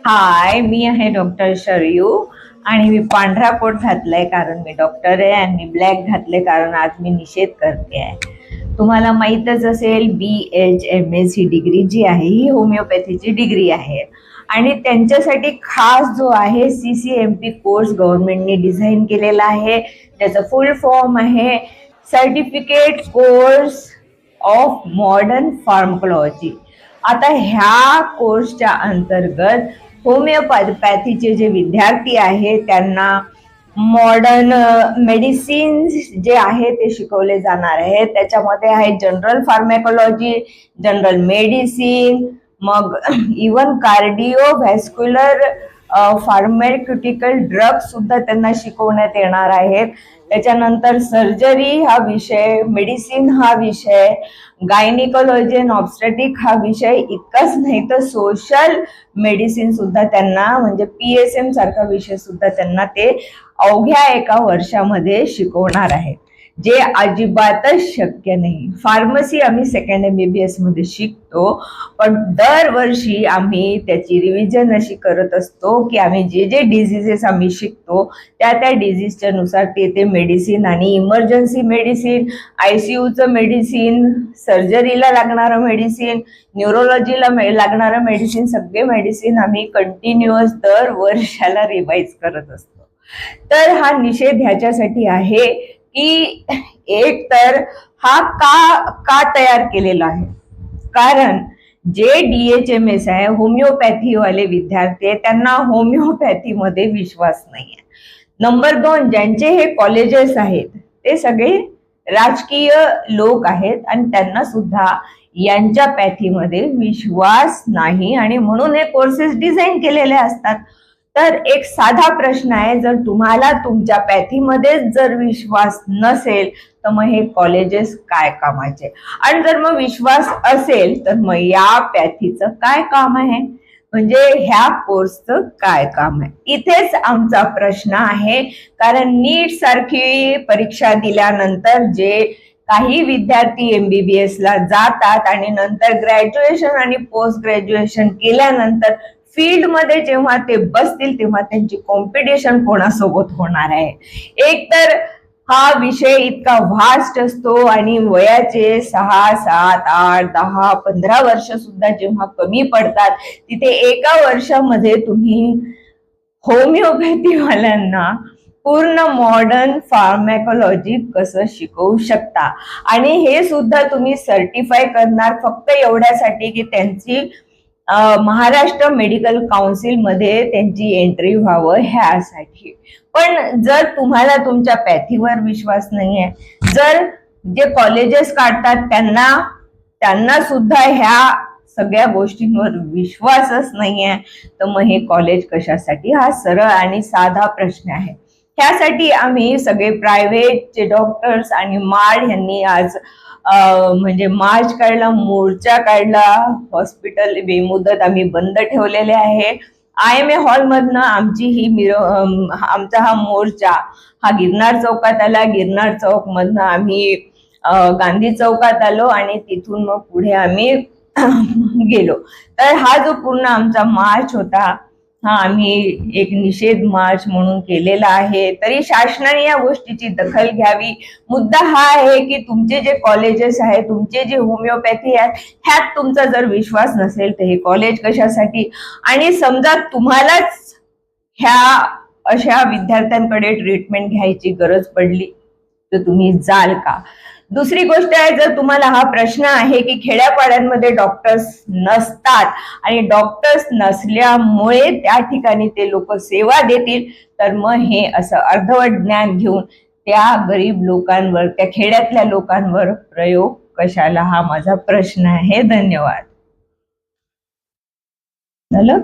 हाय, मी आहे डॉक्टर शरयू आणि मी पांढरा कोट घातलाय कारण मी डॉक्टर आहे आणि ब्लॅक घातले कारण आज मी निषेध करते आहे. तुम्हाला माहीतच असेल BHMS ही डिग्री जी आहे ही होमिओपॅथीची डिग्री आहे आणि त्यांच्यासाठी खास जो आहे CCMP कोर्स गव्हर्नमेंटने डिझाईन केलेला आहे. त्याचा फुल फॉर्म आहे सर्टिफिकेट कोर्स ऑफ मॉडर्न फार्मकोलॉजी. आता ह्या कोर्सच्या अंतर्गत होमिओपॅथीचे जे विद्यार्थी आहेत त्यांना मॉडर्न मेडिसिन जे आहे ते शिकवले जाणार आहे. त्याच्यामध्ये आहे जनरल फार्मॅकोलॉजी, जनरल मेडिसिन, मग इवन कार्डिओव्हॅस्क्युलर फार्मास्युटिकल ड्रग सुद्धा त्यांना शिकवण्यात येणार आहेत. त्याच्यानंतर सर्जरी हा विषय, मेडिसिन हा विषय, गायनिकोलॉजी अँड ऑब्स्टेट्रिक हा विषय, इतकंच नाही तर सोशल मेडिसिन सुद्धा त्यांना म्हणजे PSM सारखा विषय सुद्धा त्यांना ते अवघ्या एका वर्षामध्ये शिकवणार आहेत, जे अजिबातच शक्य नाही. फार्मसी आम्ही सेकंड MBBS मध्ये शिकतो, पण दरवर्षी आम्ही त्याची रिव्हिजन अशी करत असतो की आम्ही जे जे डिझिजेस आम्ही शिकतो त्या डिझिजच्या नुसार ते मेडिसिन आणि इमर्जन्सी मेडिसिन, ICUचं मेडिसिन, सर्जरीला लागणारं मेडिसिन, न्यूरोलॉजीला लागणारं मेडिसिन, सगळे मेडिसिन आम्ही कंटिन्युअस दर वर्षाला रिवाइज करत असतो. तर हा निषेध ह्याच्यासाठी आहे की एक तर हा का तयार केलेला आहे, कारण जे DHMS आहे होमिओपॅथी वाले विद्यार्थी आहे त्यांना होमिओपॅथी मध्ये विश्वास नाहीये. नंबर 2, ज्यांचे हे कॉलेजेस आहेत ते सगळे राजकीय लोक आहेत आणि त्यांना सुद्धा यांच्या पॅथीमध्ये विश्वास नाही आणि म्हणून हे कोर्सेस डिझाईन केलेले असतात. तर एक साधा प्रश्न आहे, जर तुम्हाला तुमच्या पॅथीमध्येच जर विश्वास नसेल तर मग हे कॉलेजेस काय कामाचे, आणि जर मग विश्वास असेल तर मग या पॅथीचं काय काम आहे, म्हणजे ह्या कोर्सचं काय काम आहे. इथेच आमचा प्रश्न आहे, कारण नीट सारखी परीक्षा दिल्यानंतर जे काही विद्यार्थी MBBS ला जातात आणि नंतर ग्रॅज्युएशन आणि पोस्ट ग्रॅज्युएशन केल्यानंतर फील्ड मध्ये जेव्हा ते बसतील तेव्हा त्यांची कॉम्पिटिशन कोणासोबत होणार आहे. एक तर हा विषय इतका व्हास्ट असतो आणि वयाचे 6, 7, 8, 10, 15 वर्ष सुद्धा जेव्हा कमी पडतात तिथे एका वर्षामध्ये तुम्ही होमिओपॅथी वाल्यांना पूर्ण मॉडर्न फार्मॅकोलॉजी कसं शिकवू शकता, आणि हे सुद्धा तुम्ही सर्टिफाय करणार फक्त एवढ्यासाठी की त्यांची महाराष्ट्र मेडिकल काउन्सिल मध्ये त्यांची एंट्री व्हावं ह्यासाठी. पण जर तुम्हाला तुमच्या पॅथीवर विश्वास नाहीये, जर जे कॉलेजेस काढतात त्यांना सुद्धा ह्या सगळ्या गोष्टींवर विश्वासच नाहीये, तर मग हे कॉलेज कशासाठी, हा सरळ आणि साधा प्रश्न आहे. त्यासाठी आम्ही सगळे प्रायव्हेटचे डॉक्टर्स आणि माड यांनी आज म्हणजे मार्च काढला, मोर्चा काढला, हॉस्पिटल बेमुदत आम्ही बंद ठेवलेले आहे. IMA हॉल मधनं आमची ही आमचा हा मोर्चा हा गिरनार चौकात आला. गिरनार चौक मधनं आम्ही गांधी चौकात आलो आणि तिथून मग पुढे आम्ही गेलो. तर हा जो पूर्ण आमचा मार्च होता हा आम्ही एक निषेध मार्च म्हणून केलेला आहे. तरी शासनाने या गोष्टीची दखल घ्यावी. मुद्दा हा आहे की तुमचे जे कॉलेजेस आहेत, तुमचे जे होमिओपॅथी आहेत, ह्यात तुमचा जर विश्वास नसेल तर हे कॉलेज कशासाठी, आणि समजा तुम्हालाच ह्या अशा विद्यार्थ्यांकडे ट्रीटमेंट घ्यायची गरज पडली तर तुम्ही जाल का. दुसरी गोष्ट आहे, जर तुम्हाला हा प्रश्न आहे की खेड्यापाड्यांमध्ये डॉक्टर्स नसतात आणि डॉक्टर्स नसल्यामुळे त्या ठिकाणी ते लोक सेवा देतील, तर मग हे असं अर्धवट ज्ञान घेऊन त्या गरीब लोकांवर, त्या खेड्यातल्या लोकांवर प्रयोग कशाला, हा माझा प्रश्न आहे. धन्यवाद. झालं.